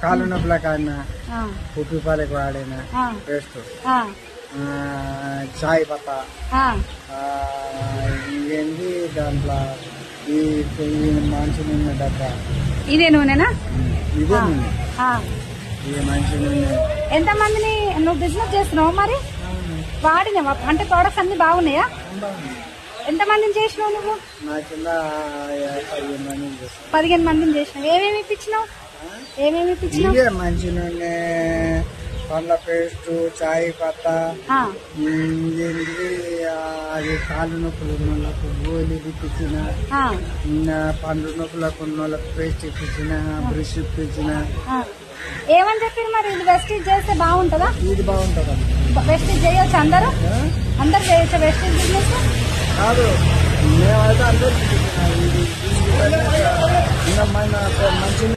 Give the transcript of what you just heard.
కాలు నొప్పుల కాడిన ఉప్పిపాలకు వాడిన పేస్ట్ చాయ్ పత్తా ఇంకేంది దాంట్లో ఈ మంచి నూనె డబ్బా ఇదే నూనెనా ఇదే నూనె ఈ మంచి నూనె. ఎంత మందిని నువ్వు బిజినెస్ చేస్తున్నావు మరి వాడినావా అంటే ప్రోడక్ట్స్ అన్ని బాగున్నాయా? ఎంత మందిని చేసినావు నువ్వు? నా కింద 15 మందిని చేసినావు. ఏమేమి ఇప్పించినావు? ఇవే మంచి నూనె, పండ్ల పేస్ట్, చాయ్ పత్తా, అది కాళ్ళు నొప్పులు ఉన్న వాళ్ళకు గోళీలు ఇప్పించిన, పండ్ల నొప్పులకు ఉన్న వాళ్ళకు పేస్ట్ ఇప్పించిన, బ్రష్ ఇప్పించిన. ఏమని చెప్పి మరి ఇది వెస్టీజ్ చేస్తే బాగుంటుందా? ఇది బాగుంటుందా? వెస్టీజ్ చేయొచ్చు అందరూ చేయొచ్చు వెస్టీజ్ బిజినెస్? కాదు, మేమైతే అందరూ ఇది మంచి